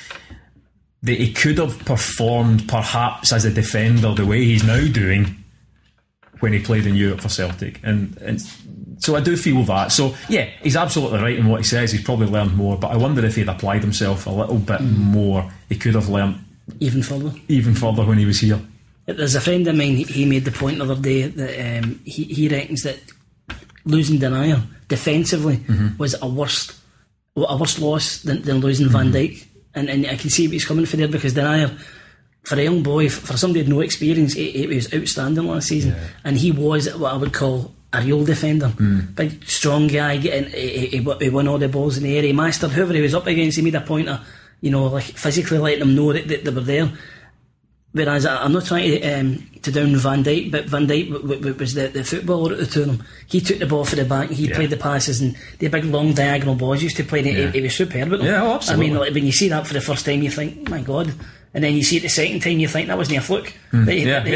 that he could have performed perhaps as a defender the way he's now doing when he played in Europe for Celtic. And so I do feel that. So yeah, he's absolutely right in what he says. He's probably learned more, but I wonder if he'd applied himself a little bit more, he could have learned even further when he was here. There's a friend of mine, he made the point the other day that he reckons that losing Denier defensively was a worse loss than losing Van Dijk. And I can see what he's coming for there, because Denier, for a young boy, for somebody with no experience, he was outstanding last season, and he was what I would call a real defender. Big strong guy, he won all the balls in the area, he mastered whoever he was up against. He made a point of, you know, like physically letting them know that they were there. Whereas I'm not trying to down Van Dijk, but Van Dijk was the footballer at the two of them. He took the ball for the back, he played the passes, and the big long diagonal balls used to play. He was superb at them. Yeah, absolutely. I mean, like, when you see that for the first time, you think, my God. And then you see it the second time, you think that wasn't a fluke. That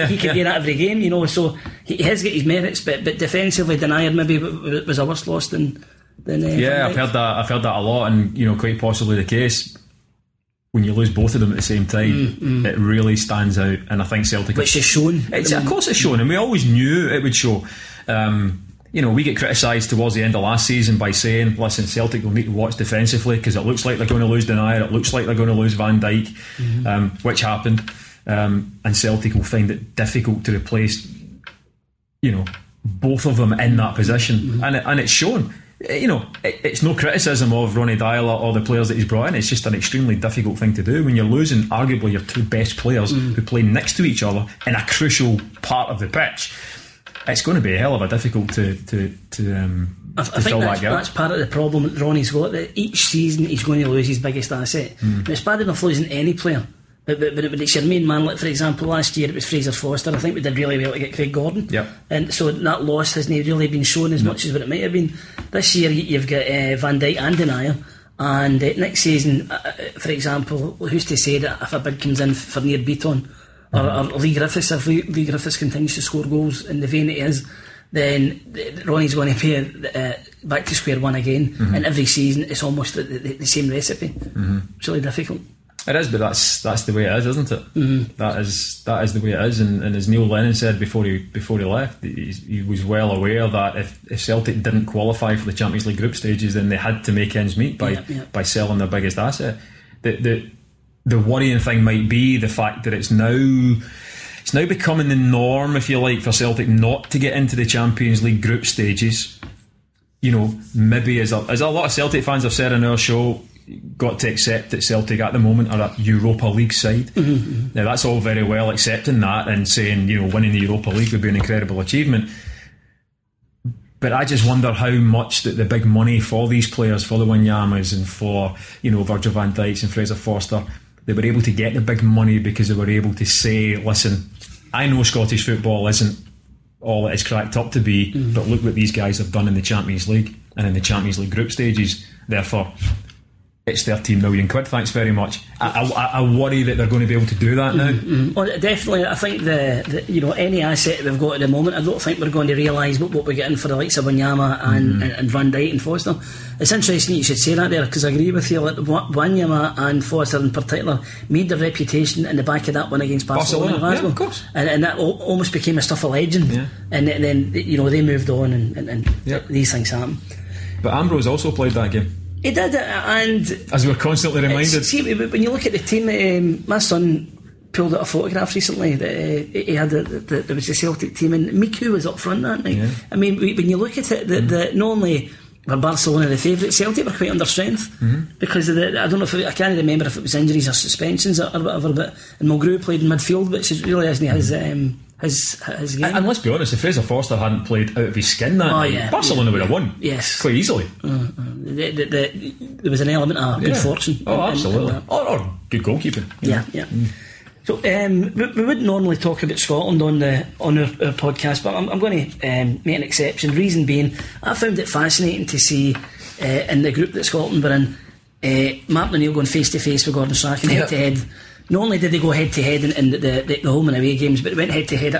he could do that every game, you know. So he has got his merits, but defensively, Denier maybe was a worse loss than I've heard that a lot, and you know, quite possibly the case. When you lose both of them at the same time, it really stands out, and I think Celtic, which is shown. Of course, it's shown, and we always knew it would show. You know, we get criticised towards the end of last season by saying, listen, Celtic will need to watch defensively because it looks like they're going to lose Denier, it looks like they're going to lose Van Dijk, which happened, and Celtic will find it difficult to replace, you know, both of them in that position, and it's shown. You know, it's no criticism of Ronny Deila or the players that he's brought in. It's just an extremely difficult thing to do when you're losing arguably your two best players who play next to each other in a crucial part of the pitch. It's going to be a hell of a difficult to I think that's part of the problem that Ronnie's got, that each season he's going to lose his biggest asset. It's bad enough losing any player, but it's your main man. Like, for example, last year it was Fraser Foster. I think we did really well to get Craig Gordon, and so that loss hasn't really been shown as much as what it might have been. This year you've got Van Dijk and Denier, and next season, for example, who's to say that if a bid comes in for Near Beaton or Lee Griffiths, if Lee Griffiths continues to score goals in the vein it is, then Ronnie's going to be back to square one again, and every season it's almost the same recipe. It's really difficult. It is, but that's the way it is, isn't it? That is the way it is. And as Neil Lennon said before he left, he was well aware that if Celtic didn't qualify for the Champions League group stages, then they had to make ends meet by selling their biggest asset. The worrying thing might be the fact that it's now becoming the norm, if you like, for Celtic not to get into the Champions League group stages. You know, maybe as a lot of Celtic fans have said in our show, got to accept that Celtic at the moment are a Europa League side. Now that's all very well accepting that and saying, you know, winning the Europa League would be an incredible achievement, but I just wonder how much that the big money for these players, for the Wanyamas and for, you know, Virgil van Dijks and Fraser Forster, they were able to get the big money because they were able to say, listen, I know Scottish football isn't all it is cracked up to be, but look what these guys have done in the Champions League and in the Champions League group stages, therefore it's 13 million quid, thanks very much. I worry that they're going to be able to do that now. Well, definitely, I think the you know, any asset we've got at the moment, I don't think we're going to realise what we're getting for the likes of Wanyama and Van Dijk and Foster. It's interesting you should say that there, because I agree with you, like Wanyama and Foster in particular made their reputation in the back of that one against Barcelona in Glasgow. Yeah, of course. And that almost became a stuff of legend. And then, you know, they moved on and these things happen. But Ambrose also played that game. He did, and as we're constantly reminded. See, when you look at the team, my son pulled out a photograph recently that he had there was a Celtic team and Miku was up front that night. I mean, when you look at it, not only were Barcelona the favourite, Celtic were quite under strength because of I don't know if I can't remember if it was injuries or suspensions or whatever, but and Mulgrew played in midfield, which really isn't his game. And let's be honest, if Fraser Forster hadn't played out of his skin that night, Barcelona would have won quite easily. There was an element of good fortune. Oh, absolutely. Or good goalkeeping. So we wouldn't normally talk about Scotland on our podcast, but I'm going to make an exception. Reason being, I found it fascinating to see in the group that Scotland were in, Martin O'Neill going face to face with Gordon Strachan, head to head. Not only did they go head to head in the home and away games, but they went head to head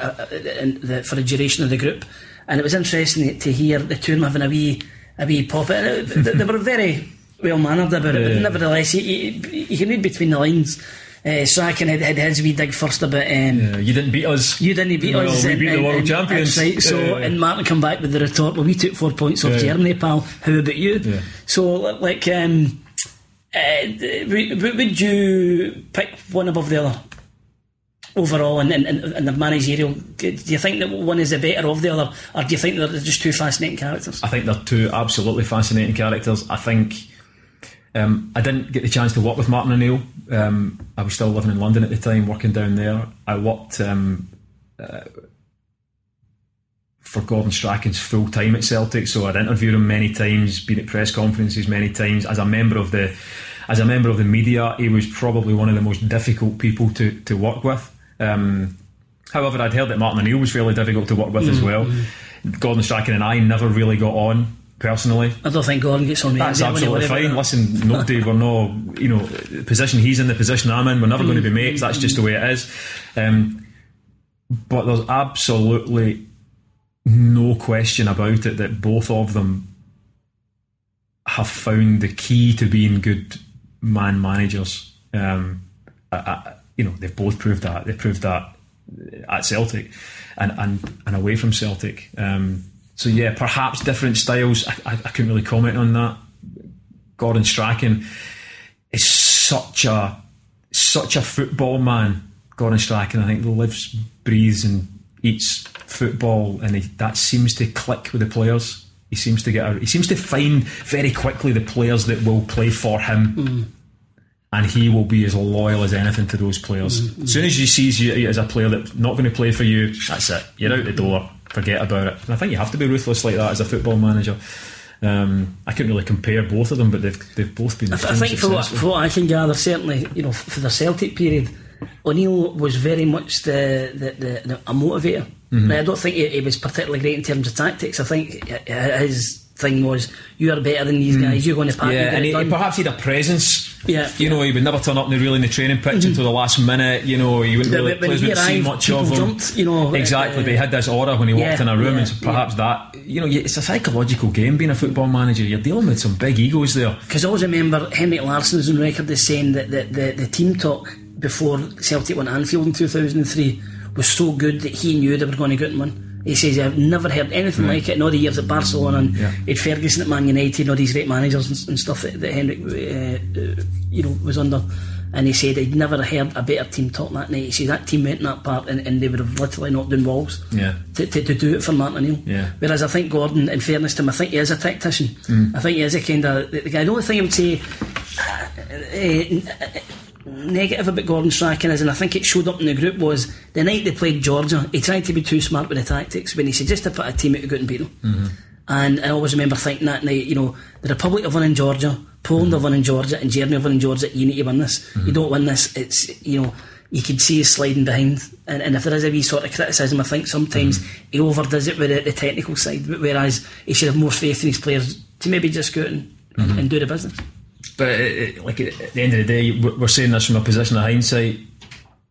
for the duration of the group. And it was interesting to hear the two of them having a wee pop at it. They were very well mannered about it, but nevertheless, you can read between the lines. Strachan had his wee dig first about you didn't beat us. You didn't beat us. We beat the world champions. That's right. So and Martin come back with the retort, well, we took 4 points off Germany, pal. How about you? So like would you pick one above the other overall in the managerial? Do you think that one is the better of the other, or do you think they're just two fascinating characters? I think they're two absolutely fascinating characters. I think I didn't get the chance to work with Martin O'Neill. I was still living in London at the time, working down there. I worked for Gordon Strachan's full time at Celtic, so I'd interviewed him many times, been at press conferences many times. As a member of the media, he was probably one of the most difficult people to work with. However, I'd heard that Martin O'Neill was fairly difficult to work with as well. Gordon Strachan and I never really got on personally. I don't think Gordon gets on me. That's absolutely fine. Listen, nobody, we're no, you know, the position he's in, the position I'm in, we're never going to be mates. That's just the way it is. But there's absolutely no question about it that both of them have found the key to being good man managers. You know, they've both proved that. They proved that at Celtic and away from Celtic. So yeah, perhaps different styles. I couldn't really comment on that. Gordon Strachan is such a football man. Gordon Strachan, I think, lives, breathes and eats football, and that seems to click with the players. He seems to find very quickly the players that will play for him, and he will be as loyal as anything to those players. As soon as he sees you as a player that's not going to play for you, that's it. You're out the door. Forget about it. And I think you have to be ruthless like that as a football manager. I couldn't really compare both of them, but they've both been. I think for what I can gather, certainly, you know, for the Celtic period, O'Neill was very much a motivator. Now, I don't think he was particularly great in terms of tactics. I think his thing was, you are better than these guys, you're going to pack. Yeah, and he perhaps had a presence. Yeah, you know, he would never turn up really in the training pitch until the last minute. You know, he wouldn't really players wouldn't see much of him. Jumped, you know, exactly, but he had this aura when he walked in a room, and so perhaps that, you know, it's a psychological game being a football manager. You're dealing with some big egos there. Because I always remember Henrik Larsson was on record as saying that the team talk before Celtic won Anfield in 2003 was so good that he knew they were going to go out and win. He says, I've never heard anything like it in all the years at Barcelona, and he'd Ferguson at Man United and all these great managers and stuff that Henrik you know, was under, and he said he'd never heard a better team talk that night. He said that team went in that part and they would have literally knocked down walls to do it for Martin O'Neill. Whereas I think Gordon, in fairness to him, I think he is a tactician. I think he is a kind of the guy. The only thing I would say negative about Gordon Strachan is, and I think it showed up in the group, was the night they played Georgia, he tried to be too smart with the tactics when he said just to put a team out to go out and beat them. And I always remember thinking that night, you know, the Republic have won in Georgia, Poland have won in Georgia, and Germany have won in Georgia. You need to win this. You don't win this, it's, you know, you could see us sliding behind. And if there is a wee sort of criticism, I think sometimes he overdoes it with the technical side, whereas he should have more faith in his players to maybe just go out and do the business. But like at the end of the day, we're saying this from a position of hindsight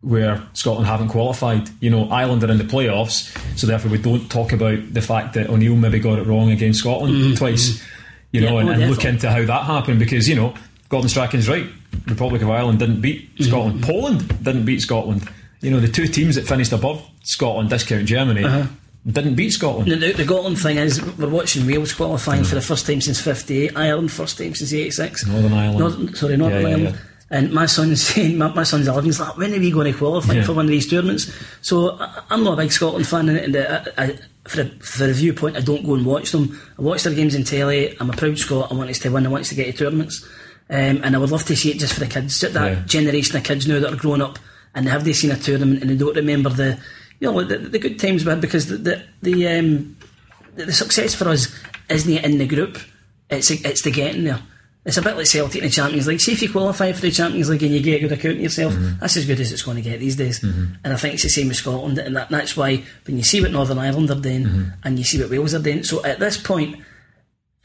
where Scotland haven't qualified. You know, Ireland are in the playoffs, so therefore we don't talk about the fact that O'Neill maybe got it wrong against Scotland twice. You know, and look into how that happened, because, you know, Gordon Strachan's right. Republic of Ireland didn't beat Scotland. Poland didn't beat Scotland. You know, the two teams that finished above Scotland, discount Germany, didn't beat Scotland. The Scotland thing is, we're watching Wales qualifying for the first time since 58, Ireland first time since 86. Northern Ireland. Northern Ireland. Yeah. And my son's saying, my son's 11, he's like, when are we going to qualify for one of these tournaments? So I'm not a big Scotland fan, and for the viewpoint, I don't go and watch them. I watch their games in telly. I'm a proud Scot. I want us to win. I want us to get to tournaments, and I would love to see it just for the kids, that generation of kids now that are growing up, and have they seen a tournament and they don't remember the good times we had, because the success for us isn't in the group, it's the getting there. It's a bit like Celtic in the Champions League. See if you qualify for the Champions League and you get a good account of yourself, that's as good as it's going to get these days. And I think it's the same with Scotland, and that's why when you see what Northern Ireland are doing and you see what Wales are doing, so at this point,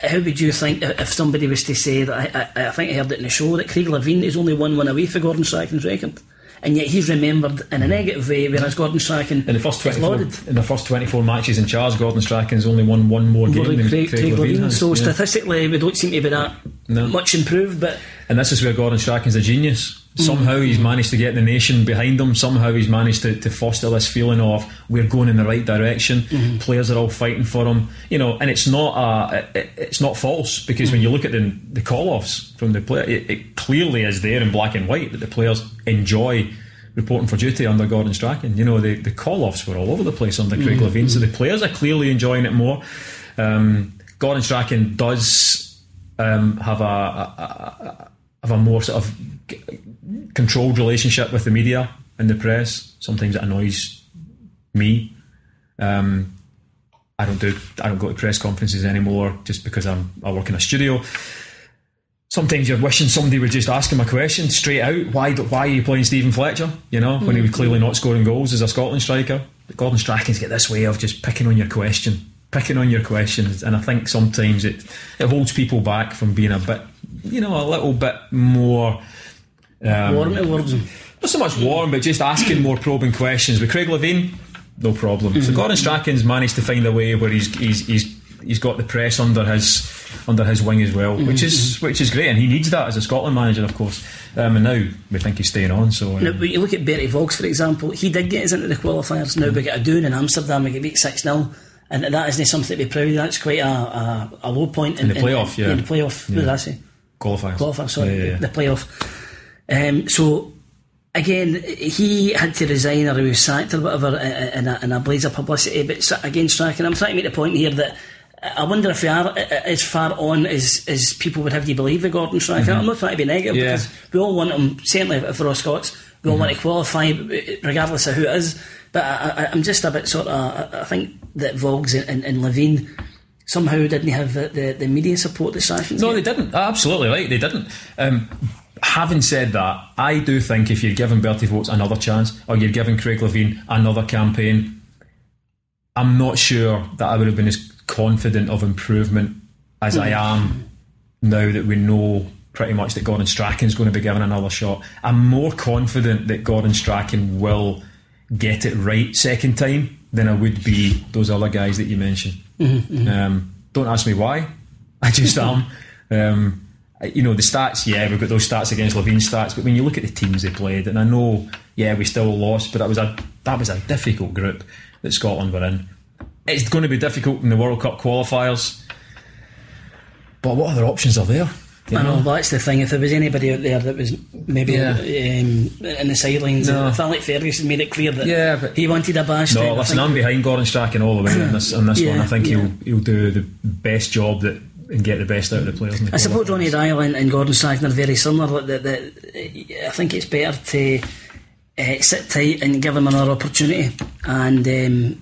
how would you think if somebody was to say that, I think I heard it in the show, that Craig Levein is only 1 away for Gordon Strachan's record, and yet he's remembered in a negative way, whereas Gordon Strachan in the first 24 matches in charge, Gordon Strachan's only won one more game than Craig Levein. So statistically we don't seem to be that much improved, and this is where Gordon Strachan's a genius. Somehow he's managed to get the nation behind him. Somehow he's managed to foster this feeling of we're going in the right direction. Players are all fighting for him, you know. And it's not false, because when you look at the call-offs from the player, it clearly is there in black and white that the players enjoy reporting for duty under Gordon Strachan. You know, the call-offs were all over the place under Craig Levein, so the players are clearly enjoying it more. Gordon Strachan does have a more sort of controlled relationship with the media and the press. Sometimes it annoys me. I don't go to press conferences anymore just because I work in a studio. Sometimes you're wishing somebody would just ask him a question straight out. Why are you playing Stephen Fletcher? You know, when he was clearly not scoring goals as a Scotland striker. But Gordon Strachan's got this way of just picking on your questions, and I think sometimes it holds people back from being a bit, you know, a little bit more warm towards him. Not so much warm, but just asking more probing questions. With Craig Levein, no problem. So Gordon Strachan's managed to find a way where he's got the press under his wing as well, which is great, and he needs that as a Scotland manager, of course. And now we think he's staying on. So now, but you look at Bertie Vogts, for example. He did get us into the qualifiers. Now we get a doon in Amsterdam. We get beat 6-0. And that isn't something to be proud of. That's quite a low point in the playoff. In the playoff, what did I say? Qualifiers. Sorry, the playoff. So again, he had to resign, or he was sacked or whatever in a blaze of publicity. But again, Strachan, I'm trying to make the point here that I wonder if we are as far on as people would have you believe with Gordon Strachan. I'm not trying to be negative, because we all want him, certainly for us Scots, we all want to qualify regardless of who it is. But I'm just a bit sort of, I think that Vogts and Levein somehow didn't have the media support that Strachan's No, they didn't. Absolutely right, they didn't. Having said that, I do think if you're giving Bertie Vogts another chance, or you're giving Craig Levein another campaign, I'm not sure that I would have been as confident of improvement as I am now that we know pretty much that Gordon Strachan's going to be given another shot. I'm more confident that Gordon Strachan will get it right second time than I would be those other guys that you mentioned. Don't ask me why. I just am. You know, the stats, we've got those stats against Levine's stats, but when you look at the teams they played, and I know, we still lost, but that was a difficult group that Scotland were in. It's going to be difficult in the World Cup qualifiers, but what other options are there? I know, that's the thing. If there was anybody out there that was maybe in the sidelines, I felt like Ferguson made it clear that he wanted a bash. No, listen, I'm behind Gordon Strachan all the way on this one. I think he'll do the best job and get the best out of the players. I suppose Ronnie Dyle and Gordon Strachan are very similar. I think it's better to sit tight and give them another opportunity and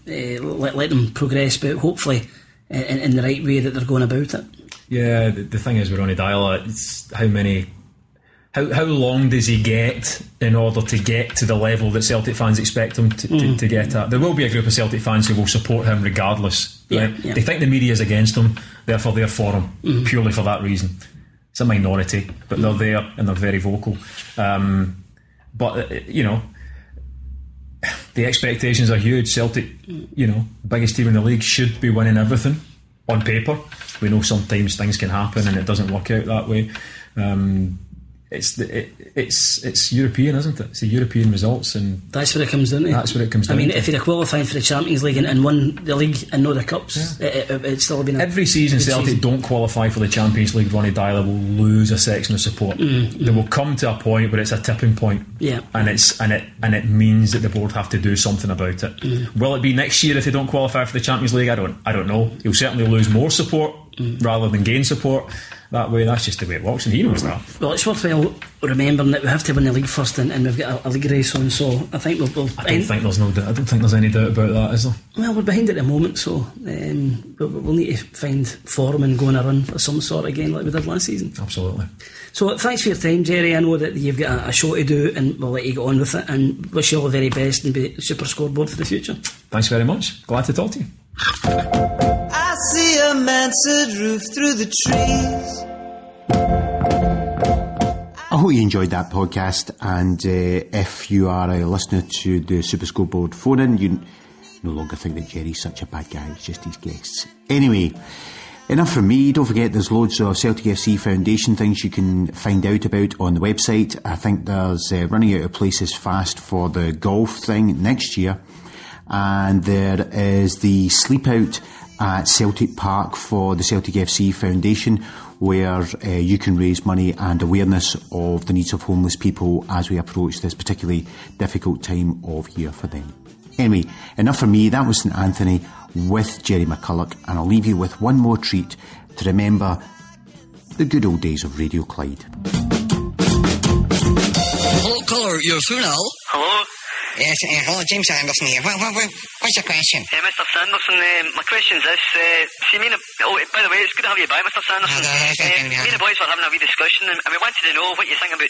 let them progress, but hopefully in the right way that they're going about it. Yeah, the thing is with Ronnie Dyle, it's how long does he get in order to get to the level that Celtic fans expect him to get at? There will be a group of Celtic fans who will support him regardless. Right? Yeah. They think the media is against him, therefore they're for him, purely for that reason. It's a minority, but they're there and they're very vocal. But you know, the expectations are huge. Celtic, you know, biggest team in the league, should be winning everything on paper. We know sometimes things can happen and it doesn't work out that way. It's European, isn't it? It's the European results, and that's what it comes down to. That's what it comes down to. I mean, if you'd have qualified for the Champions League and won the league and no the cups, it'd still been every season Celtic don't qualify for the Champions League. Ronnie Dyle will lose a section of support. They will come to a point where it's a tipping point, and it means that the board have to do something about it. Will it be next year if they don't qualify for the Champions League? I don't know. He'll certainly lose more support rather than gain support that way. That's just the way it works, and he knows that. Well, it's worthwhile remembering that we have to win the league first, and we've got a league race on, so I think we'll I don't think there's any doubt about that, is there? Well, we're behind at the moment, so we'll need to find form and go on a run of some sort again like we did last season. Absolutely. So thanks for your time, Gerry. I know that you've got a show to do, and we'll let you get on with it, and wish you all the very best and be super scoreboard for the future. Thanks very much. Glad to talk to you. I see a mansard roof through the trees. I hope you enjoyed that podcast, and if you are a listener to the Super Scoreboard phone-in, you no longer think that Gerry's such a bad guy. It's just his guests. Anyway, enough from me. Don't forget there's loads of Celtic FC Foundation things you can find out about on the website. I think there's running out of places fast for the golf thing next year, and there is the sleep out at Celtic Park for the Celtic FC Foundation, where you can raise money and awareness of the needs of homeless people as we approach this particularly difficult time of year for them. Anyway, enough from me. That was St Anthony with Gerry McCulloch, and I'll leave you with one more treat to remember the good old days of Radio Clyde. Hello, caller, you're through now. Hello? Yes, hello, James Anderson here. What's your question? Mr. Sanderson, my question's this. See, by the way, it's good to have you back, Mr. Sanderson. Me and the boys were having a wee discussion, and we wanted to know what you think about...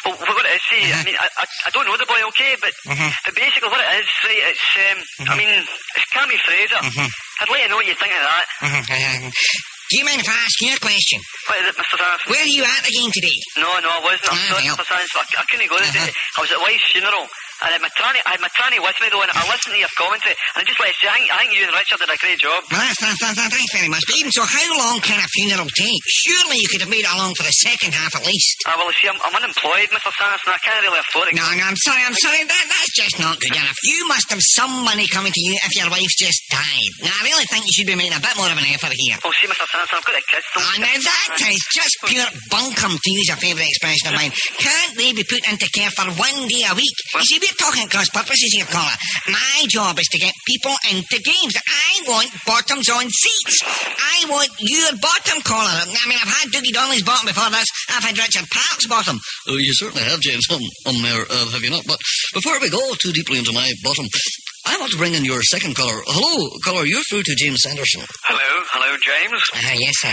well, what it is, see, I mean, I don't know the boy, okay, but basically what it is, right, it's... I mean, it's Cammy Fraser. I'd like to know what you think of that. Do you mind if I ask you a question? What is it, Mr. Sanderson? Where are you at again today? No, I wasn't. I'm sorry, Mr. Sanderson. I couldn't go today. I was at the wife's funeral. And I had my tranny with me though, and I listened to your commentary, and I just let you say, I think you and Richard did a great job. Well, thanks very much. But even so, how long can a funeral take? Surely you could have made it along for the second half at least. Well, see, I'm unemployed, Mr. Sanderson. I can't really afford it. No, I'm sorry. That's just not good enough. You must have some money coming to you if your wife's just died. Now, I really think you should be making a bit more of an effort here. Oh, see, Mr. Sanderson, I've got the kids. Now that is just pure bunkum, to use a favourite expression of mine. Can't they be put into care for one day a week? You see, we're talking cross purposes here, caller. My job is to get people into games. I want bottoms on seats. I want your bottom, caller. I mean, I've had Dougie Donnelly's bottom before this. I've had Richard Park's bottom. Oh, you certainly have, James. Mayor, have you not? But before we go too deeply into my bottom, I want to bring in your second caller. Hello, caller, you're through to James Sanderson. Hello. Hello, James. Yes, sir.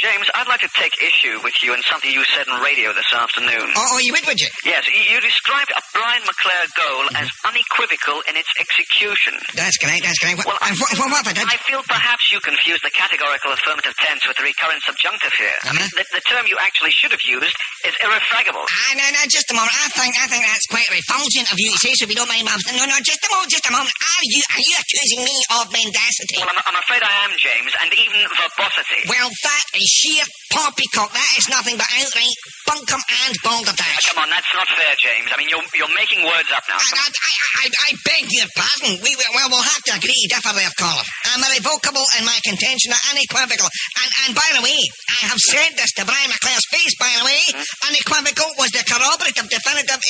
James, I'd like to take issue with you and something you said on radio this afternoon. Oh, you would you? Yes, you described a Brian McClare goal as unequivocal in its execution. That's correct. Well, What I did? I feel perhaps you confused the categorical affirmative tense with the recurrent subjunctive here. The term you actually should have used is irrefragable. No, just a moment. I think that's quite refulgent of you to say, so if you don't mind, Bob. No, just a moment. Are you accusing me of mendacity? Well, I'm afraid I am, James, and even verbosity. Well, that is sheer poppycock. That is nothing but outright bunkum and balderdash. Come on, that's not fair, James. I mean, you're making words up now. I beg your pardon. We'll have to agree to differ there, caller. I'm irrevocable in my contention, unequivocal. And by the way, I have said this to Brian McClare's face, by the way. Unequivocal was the corroborative, definitive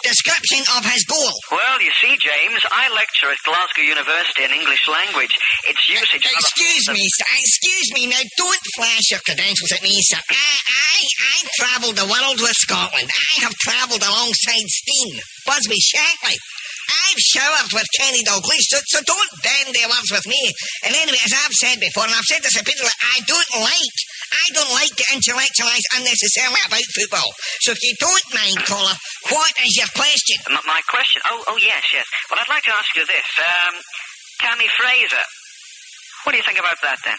description of his goal. Well, you see, James, I lecture at Glasgow University in English language. Its usage... Excuse me, now don't flash your credentials at me, sir. I travelled the world with Scotland. I have travelled alongside Steen, Busby, Shankly. I've showered with Kenny Dalglish, so don't bend their words with me. And anyway, as I've said before, and I've said this repeatedly, I don't like to intellectualise unnecessarily about football. So if you don't mind, caller, what is your question? My question? Oh, yes. Well, I'd like to ask you this. Tammy Fraser. What do you think about that, then?